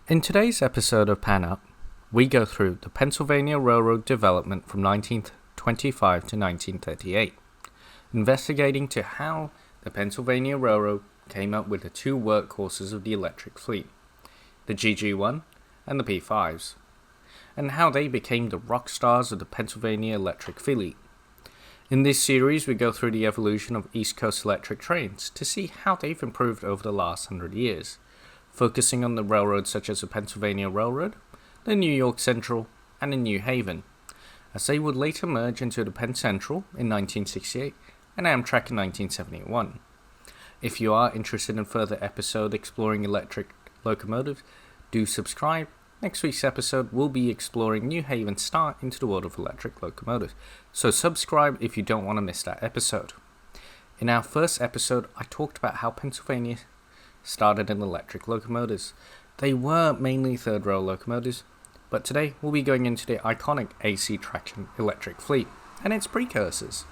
In today's episode of Pan Up, we go through the Pennsylvania Railroad development from 1925 to 1938, investigating to how the Pennsylvania Railroad came up with the two workhorses of the electric fleet, the GG1 and the P5s, and how they became the rock stars of the Pennsylvania electric fleet. In this series, we go through the evolution of East Coast electric trains to see how they've improved over the last 100 years, focusing on the railroads such as the Pennsylvania Railroad, the New York Central, and the New Haven, as they would later merge into the Penn Central in 1968 and Amtrak in 1971. If you are interested in further episodes exploring electric locomotives, do subscribe. Next week's episode will be exploring New Haven's start into the world of electric locomotives, so subscribe if you don't want to miss that episode. In our first episode, I talked about how Pennsylvania started in electric locomotives. They were mainly third rail locomotives, but today we'll be going into the iconic AC traction electric fleet and its precursors.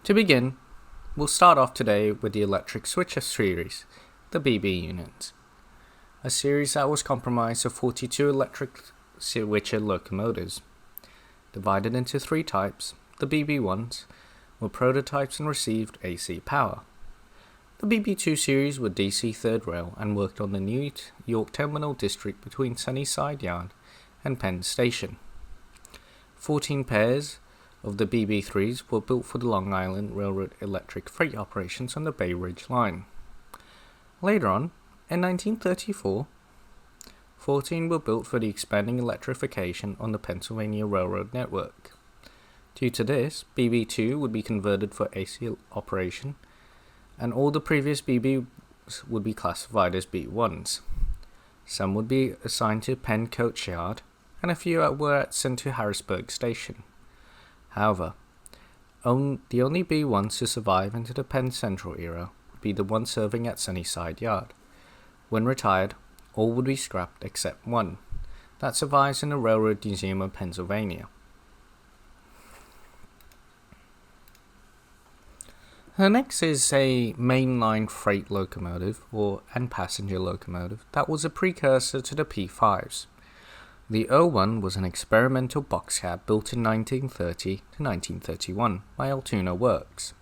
To begin, we'll start off today with the electric switcher series, the BB units, a series that was comprised of 42 electric switcher locomotives. Divided into three types, the BB1s were prototypes and received AC power. The BB2 series were DC third rail and worked on the New York Terminal District between Sunnyside Yard and Penn Station. 14 pairs of the BB3s were built for the Long Island Railroad electric freight operations on the Bay Ridge Line. Later on, in 1934, 14 were built for the expanding electrification on the Pennsylvania Railroad network. Due to this, BB2 would be converted for AC operation, and all the previous BBs would be classified as B1s. Some would be assigned to Penn Coach Yard, and a few were sent to Harrisburg Station. However, the only B1s to survive into the Penn Central era would be the one serving at Sunnyside Yard. When retired, all would be scrapped except one, that survives in the Railroad Museum of Pennsylvania. Next is a mainline freight locomotive and passenger locomotive that was a precursor to the P5s. The 01 was an experimental box cab built in 1930 to 1931 by Altoona Works.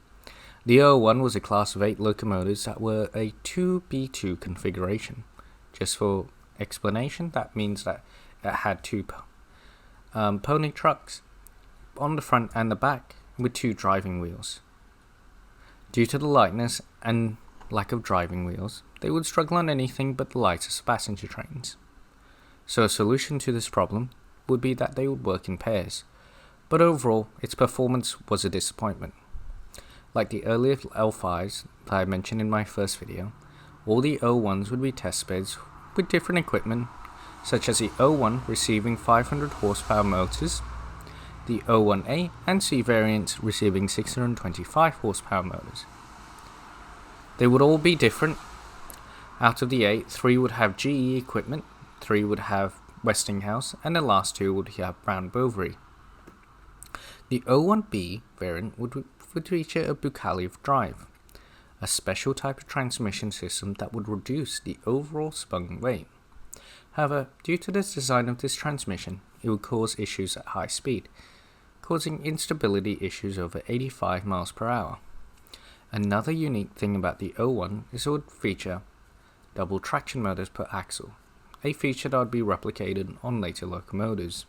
The 01 was a class of 8 locomotives that were a 2B2 configuration. Just for explanation, that means that it had two pony trucks on the front and the back with two driving wheels. Due to the lightness and lack of driving wheels, they would struggle on anything but the lightest passenger trains. So a solution to this problem would be that they would work in pairs, but overall its performance was a disappointment. Like the earlier L5s that I mentioned in my first video, all the 01s would be test beds with different equipment, such as the 01 receiving 500 horsepower motors, the 01A and C variants receiving 625 horsepower motors. They would all be different. Out of the 8, 3 would have GE equipment, 3 would have Westinghouse, and the last 2 would have Brown Boveri. The 01B variant would feature a Bucalliv drive, a special type of transmission system that would reduce the overall spun weight. However, due to the design of this transmission, it would cause issues at high speed, causing instability issues over 85 miles per hour. Another unique thing about the 01 is it would feature double traction motors per axle, a feature that would be replicated on later locomotives.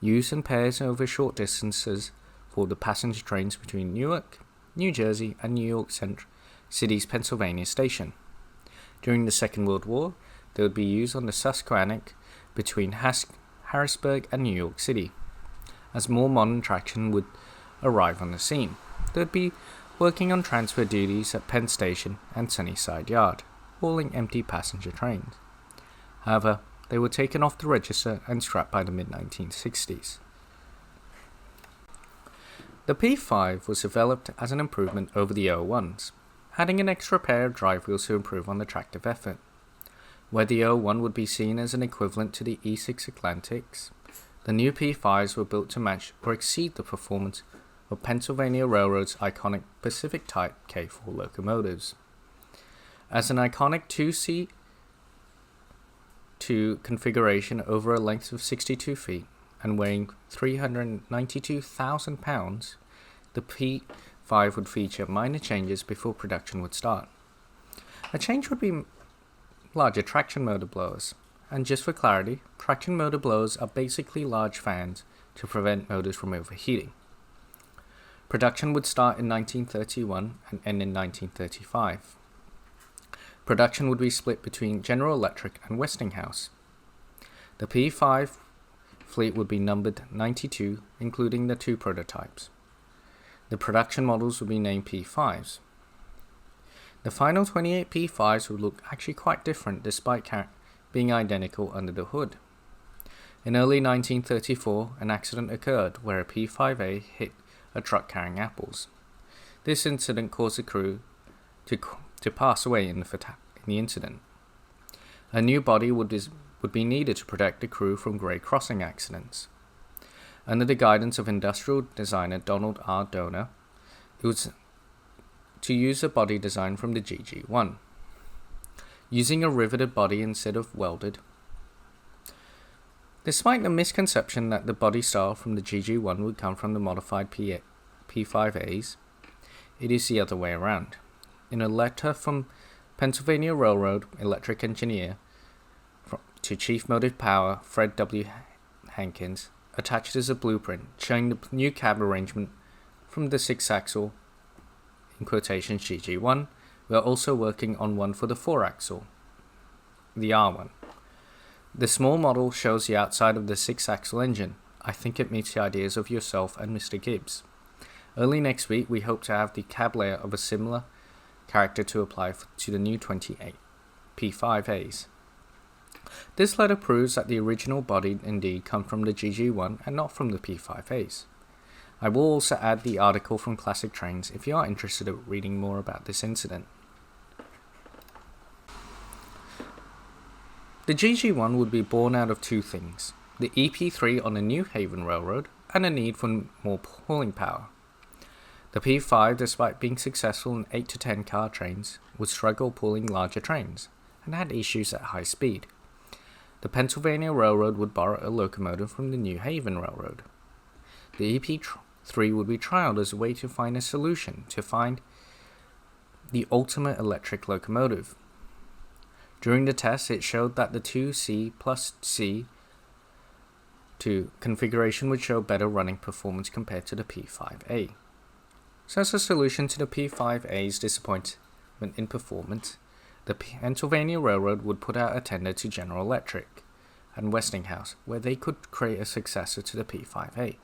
Used in pairs over short distances for the passenger trains between Newark, New Jersey, and New York City's Pennsylvania Station. During the Second World War, they would be used on the Susquehanna between Harrisburg and New York City. As more modern traction would arrive on the scene, they would be working on transfer duties at Penn Station and Sunnyside Yard, hauling empty passenger trains. However, they were taken off the register and scrapped by the mid-1960s. The P5 was developed as an improvement over the 01s, adding an extra pair of drive wheels to improve on the tractive effort. Where the 01 would be seen as an equivalent to the E6 Atlantics, the new P5s were built to match or exceed the performance of Pennsylvania Railroad's iconic Pacific Type K4 locomotives. As an iconic two-seat to configuration over a length of 62 feet and weighing 392,000 pounds, the P5 would feature minor changes before production would start. A change would be larger traction motor blowers, and just for clarity, traction motor blowers are basically large fans to prevent motors from overheating. Production would start in 1931 and end in 1935. Production would be split between General Electric and Westinghouse. The P5 fleet would be numbered 92, including the 2 prototypes. The production models would be named P5s. The final 28 P5s would look actually quite different despite being identical under the hood. In early 1934, an accident occurred where a P5A hit a truck carrying apples. This incident caused the crew to pass away in the incident. A new body would be needed to protect the crew from grade crossing accidents. Under the guidance of industrial designer Donald R. Donner, it was to use a body design from the GG1, using a riveted body instead of welded. Despite the misconception that the body style from the GG1 would come from the modified P5As, it is the other way around. In a letter from Pennsylvania Railroad electric engineer to Chief Motive Power Fred W. Hankins, attached is a blueprint showing the new cab arrangement from the 6-axle, in quotations GG1. We are also working on one for the 4-axle, the R1. The small model shows the outside of the 6-axle engine. I think it meets the ideas of yourself and Mr. Gibbs. Early next week, we hope to have the cab layer of a similar character to apply to the new 28 P5As. This letter proves that the original body indeed come from the GG1 and not from the P5As. I will also add the article from Classic Trains if you are interested in reading more about this incident. The GG1 would be born out of 2 things: the EP3 on the New Haven Railroad and a need for more pulling power. The P5, despite being successful in 8 to 10 car trains, would struggle pulling larger trains and had issues at high speed. The Pennsylvania Railroad would borrow a locomotive from the New Haven Railroad. The EP3 would be trialed as a way to find a solution to find the ultimate electric locomotive. During the test, it showed that the 2C plus C2 configuration would show better running performance compared to the P5A. So as a solution to the P5A's disappointment in performance, the Pennsylvania Railroad would put out a tender to General Electric and Westinghouse, where they could create a successor to the P5A.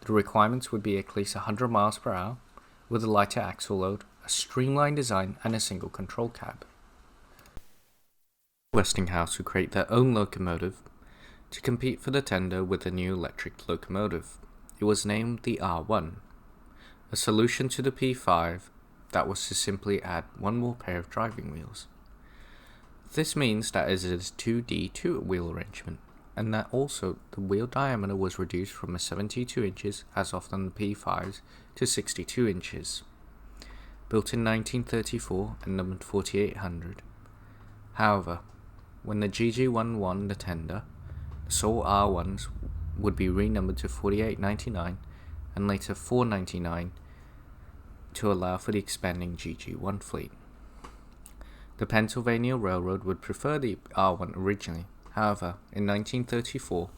The requirements would be at least 100 miles per hour, with a lighter axle load, a streamlined design, and a single control cab. Westinghouse would create their own locomotive to compete for the tender with the new electric locomotive. It was named the R1. A solution to the P5 that was to simply add one more pair of driving wheels. This means that it is 2D2 wheel arrangement, and that also the wheel diameter was reduced from 72 inches as of on the P5s to 62 inches. Built in 1934 and numbered 4800. However, when the GG1 won the tender, the sole R1s would be renumbered to 4899 and later 499 to allow for the expanding GG1 fleet. The Pennsylvania Railroad would prefer the R1 originally. However, in 1934,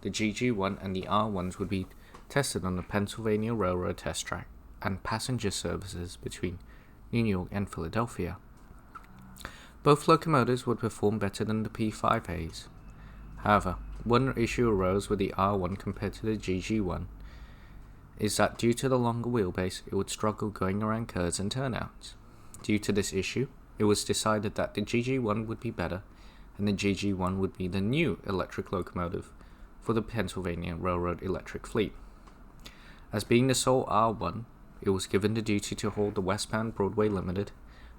the GG1 and the R1s would be tested on the Pennsylvania Railroad test track and passenger services between New York and Philadelphia. Both locomotives would perform better than the P5As. However, one issue arose with the R1 compared to the GG1 is that due to the longer wheelbase, it would struggle going around curves and turnouts. Due to this issue, it was decided that the GG1 would be better, and the GG1 would be the new electric locomotive for the Pennsylvania Railroad electric fleet. As being the sole R1, it was given the duty to haul the westbound Broadway Limited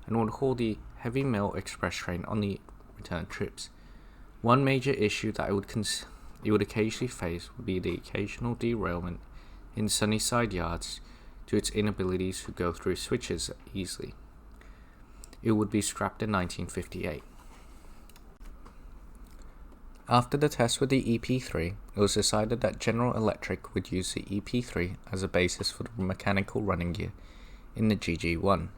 and would haul the heavy mail express train on the return trips. One major issue that it would occasionally face would be the occasional derailment in Sunnyside yards due to its inability to go through switches easily. It would be scrapped in 1958. After the test with the EP3, it was decided that General Electric would use the EP3 as a basis for the mechanical running gear in the GG1.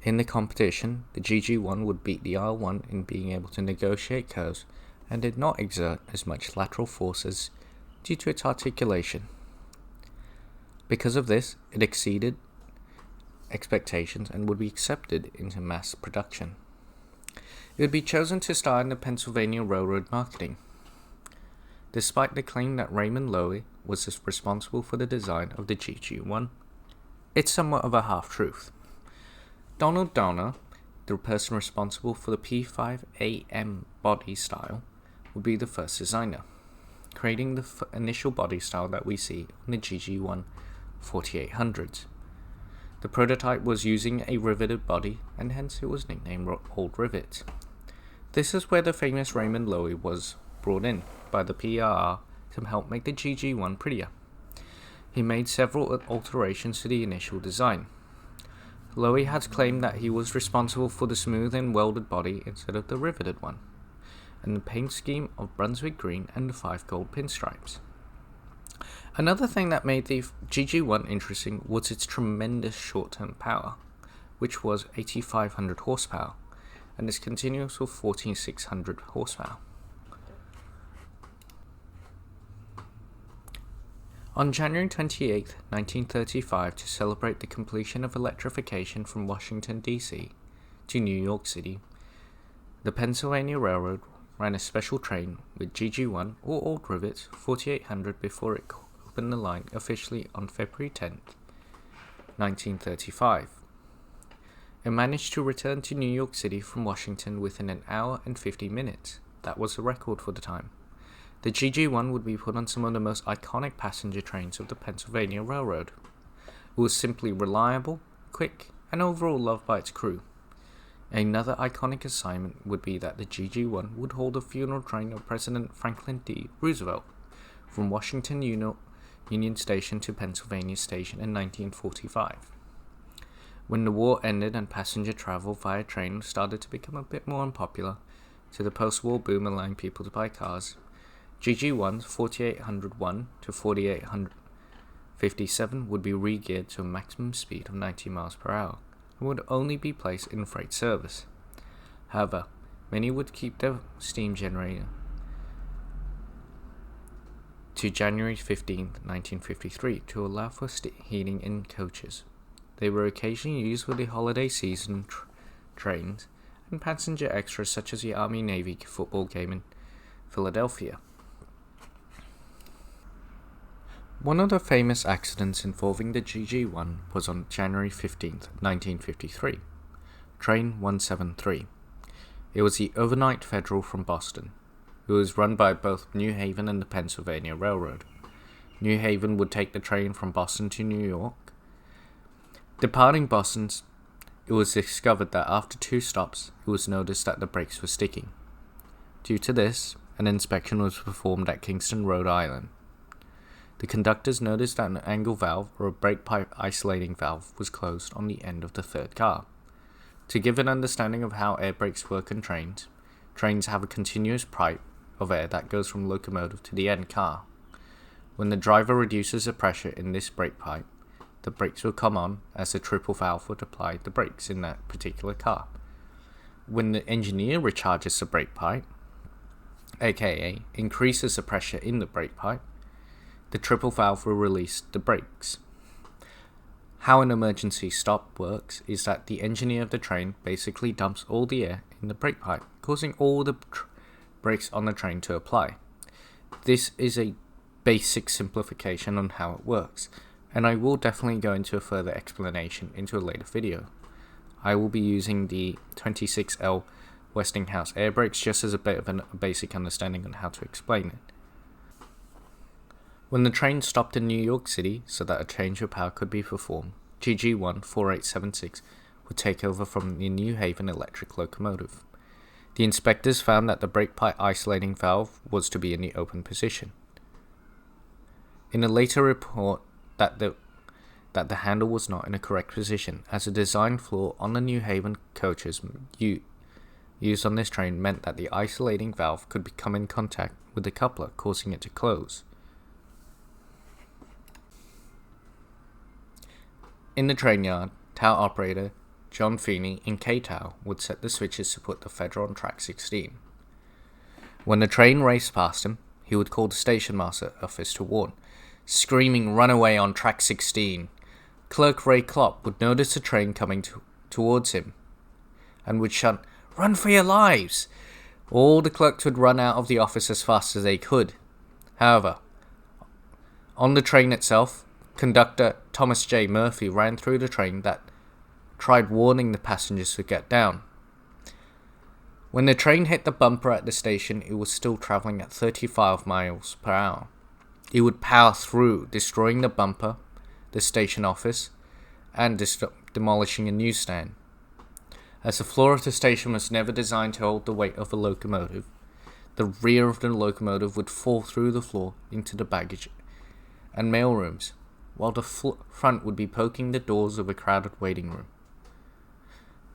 In the competition, the GG1 would beat the R1 in being able to negotiate curves and did not exert as much lateral forces due to its articulation. Because of this, it exceeded expectations and would be accepted into mass production. It would be chosen to star in the Pennsylvania Railroad marketing. Despite the claim that Raymond Loewy was responsible for the design of the GG1, it's somewhat of a half-truth. Donald Donner, the person responsible for the P5AM body style, would be the first designer, creating the initial body style that we see on the GG1 4800s. The prototype was using a riveted body, and hence it was nicknamed Old Rivet. This is where the famous Raymond Loewy was brought in by the PRR to help make the GG1 prettier. He made several alterations to the initial design. Loewy has claimed that he was responsible for the smooth and welded body instead of the riveted one, and the paint scheme of Brunswick green and the 5 gold pinstripes. Another thing that made the GG1 interesting was its tremendous short-term power, which was 8,500 horsepower, and its continuous was 14,600 horsepower. On January 28, 1935, to celebrate the completion of electrification from Washington, D.C. to New York City, the Pennsylvania Railroad ran a special train with GG1 or Old Rivet 4800 before it opened the line officially on February 10, 1935. It managed to return to New York City from Washington within an hour and 50 minutes. That was a record for the time. The GG1 would be put on some of the most iconic passenger trains of the Pennsylvania Railroad. It was simply reliable, quick, and overall loved by its crew. Another iconic assignment would be that the GG1 would hold a funeral train of President Franklin D. Roosevelt from Washington Union Station to Pennsylvania Station in 1945. When the war ended and passenger travel via train started to become a bit more unpopular, to the post-war boom allowing people to buy cars, GG1's 4801 to 4857 would be re-geared to a maximum speed of 90 miles per hour and would only be placed in freight service. However, many would keep their steam generator to January 15, 1953 to allow for heating in coaches. They were occasionally used for the holiday season trains and passenger extras such as the Army-Navy football game in Philadelphia. One of the famous accidents involving the GG1 was on January 15, 1953, Train 173. It was the overnight Federal from Boston. It was run by both New Haven and the Pennsylvania Railroad. New Haven would take the train from Boston to New York. Departing Boston, it was discovered that after 2 stops, it was noticed that the brakes were sticking. Due to this, an inspection was performed at Kingston, Rhode Island. The conductors noticed that an angle valve or a brake pipe isolating valve was closed on the end of the third car. To give an understanding of how air brakes work in trains have a continuous pipe of air that goes from locomotive to the end car. When the driver reduces the pressure in this brake pipe, the brakes will come on as the triple valve would apply the brakes in that particular car. When the engineer recharges the brake pipe, aka increases the pressure in the brake pipe, the triple valve will release the brakes. How an emergency stop works is that the engineer of the train basically dumps all the air in the brake pipe, causing all the brakes on the train to apply. This is a basic simplification on how it works, and I will definitely go into a further explanation into a later video. I will be using the 26L Westinghouse air brakes just as a bit of a basic understanding on how to explain it. When the train stopped in New York City so that a change of power could be performed, GG1 4876 would take over from the New Haven electric locomotive. The inspectors found that the brake pipe isolating valve was to be in the open position. In a later report that the handle was not in a correct position, as a design flaw on the New Haven coaches used on this train meant that the isolating valve could come in contact with the coupler, causing it to close. In the train yard, tower operator John Feeney in K-Tower would set the switches to put the feather on track 16. When the train raced past him, he would call the station master office to warn, screaming "Runaway on track 16." Clerk Ray Klopp would notice the train coming towards him and would shout, "Run for your lives!" All the clerks would run out of the office as fast as they could. However, on the train itself, conductor Thomas J. Murphy ran through the train that tried warning the passengers to get down. When the train hit the bumper at the station, it was still travelling at 35 miles per hour. It would power through, destroying the bumper, the station office, and demolishing a newsstand. As the floor of the station was never designed to hold the weight of a locomotive, the rear of the locomotive would fall through the floor into the baggage and mail rooms, while the front would be poking the doors of a crowded waiting room.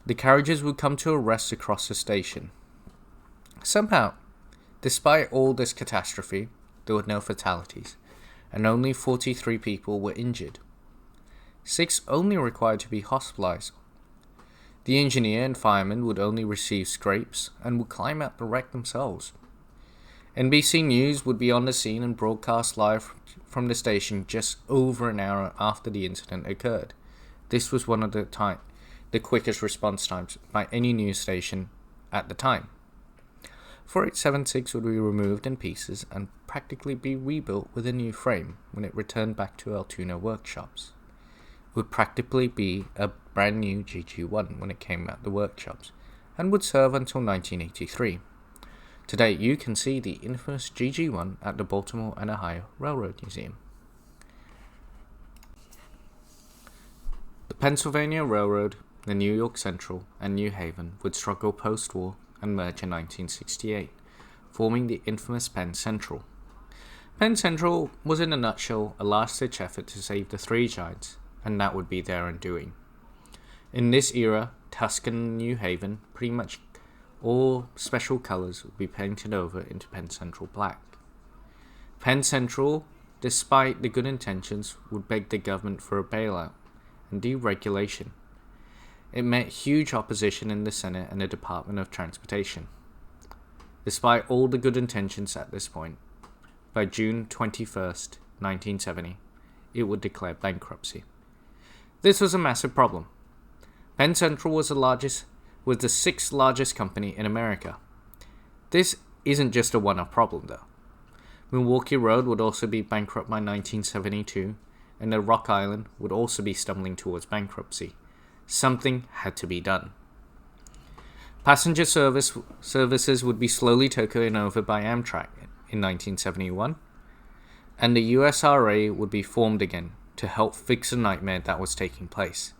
The carriages would come to a rest across the station. Somehow, despite all this catastrophe, there were no fatalities, and only 43 people were injured. 6 only required to be hospitalized. The engineer and firemen would only receive scrapes and would climb out the wreck themselves. NBC News would be on the scene and broadcast live from the station just over an hour after the incident occurred. This was one of the quickest response times by any news station at the time. 4876 would be removed in pieces and practically be rebuilt with a new frame when it returned back to Altoona workshops. It would practically be a brand new GG1 when it came out the workshops, and would serve until 1983. Today you can see the infamous GG1 at the Baltimore and Ohio Railroad Museum. The Pennsylvania Railroad, the New York Central, and New Haven would struggle post-war and merge in 1968, forming the infamous Penn Central. Penn Central was in a nutshell a last-ditch effort to save the three giants, and that would be their undoing. In this era, Tuscan and New Haven, pretty much all special colours would be painted over into Penn Central black. Penn Central, despite the good intentions, would beg the government for a bailout and deregulation. It met huge opposition in the Senate and the Department of Transportation. Despite all the good intentions at this point, by June 21st, 1970, it would declare bankruptcy. This was a massive problem. Penn Central was the sixth largest company in America. This isn't just a one-off problem though. Milwaukee Road would also be bankrupt by 1972, and the Rock Island would also be stumbling towards bankruptcy. Something had to be done. Passenger services would be slowly taken over by Amtrak in 1971, and the USRA would be formed again to help fix the nightmare that was taking place.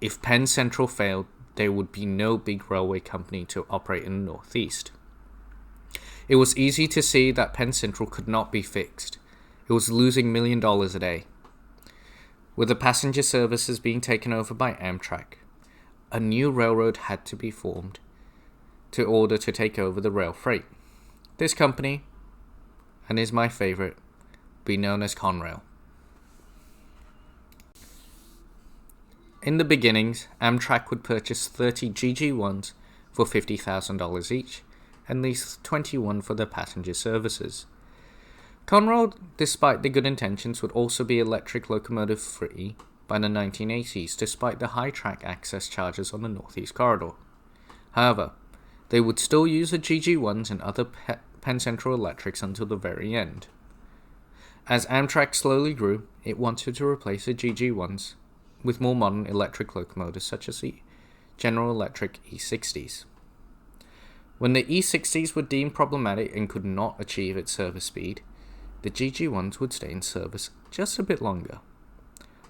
If Penn Central failed, there would be no big railway company to operate in the Northeast. It was easy to see that Penn Central could not be fixed. It was losing $1 million a day. With the passenger services being taken over by Amtrak, a new railroad had to be formed in order to take over the rail freight. This company, and is my favorite, will be known as Conrail. In the beginnings, Amtrak would purchase 30 GG1s for $50,000 each, and lease 21 for their passenger services. Conrail, despite the good intentions, would also be electric locomotive free by the 1980s, despite the high track access charges on the Northeast Corridor. However, they would still use the GG1s and other Penn Central electrics until the very end. As Amtrak slowly grew, it wanted to replace the GG1s with more modern electric locomotives such as the General Electric E60s. When the E60s were deemed problematic and could not achieve its service speed, the GG1s would stay in service just a bit longer.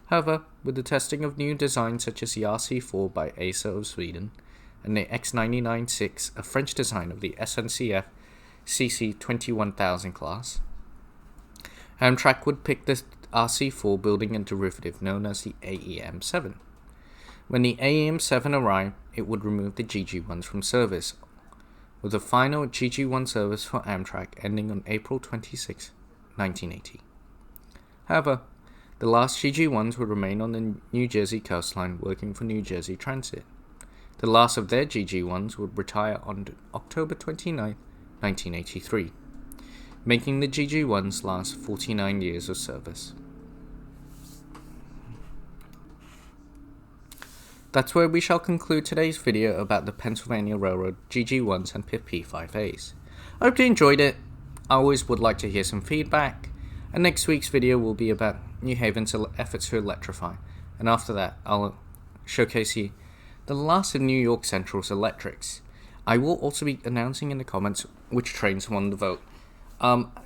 However, with the testing of new designs such as the RC4 by ASA of Sweden and the X99-6, a French design of the SNCF CC 21000 class, Amtrak would pick the RC4 building a derivative known as the AEM7. When the AEM7 arrived, it would remove the GG1s from service, with the final GG1 service for Amtrak ending on April 26, 1980. However, the last GG1s would remain on the New Jersey coastline working for New Jersey Transit. The last of their GG1s would retire on October 29, 1983, making the GG1s last 49 years of service. That's where we shall conclude today's video about the Pennsylvania Railroad GG1s and P5As. I hope you enjoyed it. I always would like to hear some feedback, and next week's video will be about New Haven's efforts to electrify, and after that I'll showcase you the last of New York Central's electrics. I will also be announcing in the comments which trains won the vote.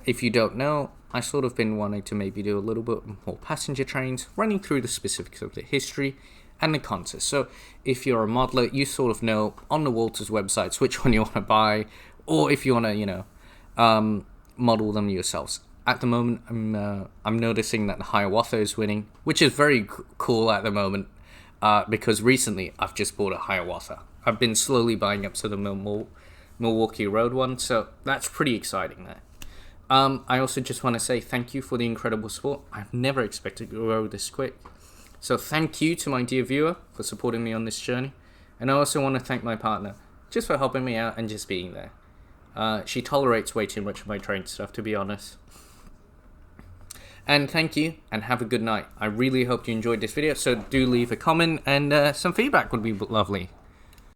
If you don't know, I sort of been wanting to maybe do a little bit more passenger trains, running through the specifics of the history and the contest. So if you're a modeler, you sort of know on the Walters websites which one you want to buy, or if you want to, model them yourselves. At the moment, I'm noticing that the Hiawatha is winning, which is very cool at the moment, because recently I've just bought a Hiawatha. I've been slowly buying up to the Milwaukee Road one, so that's pretty exciting there. I also just want to say thank you for the incredible support. I've never expected to grow this quick. So thank you to my dear viewer for supporting me on this journey. And I also want to thank my partner just for helping me out and just being there. She tolerates way too much of my train stuff, to be honest. And thank you, and have a good night. I really hope you enjoyed this video, so do leave a comment, and some feedback would be lovely.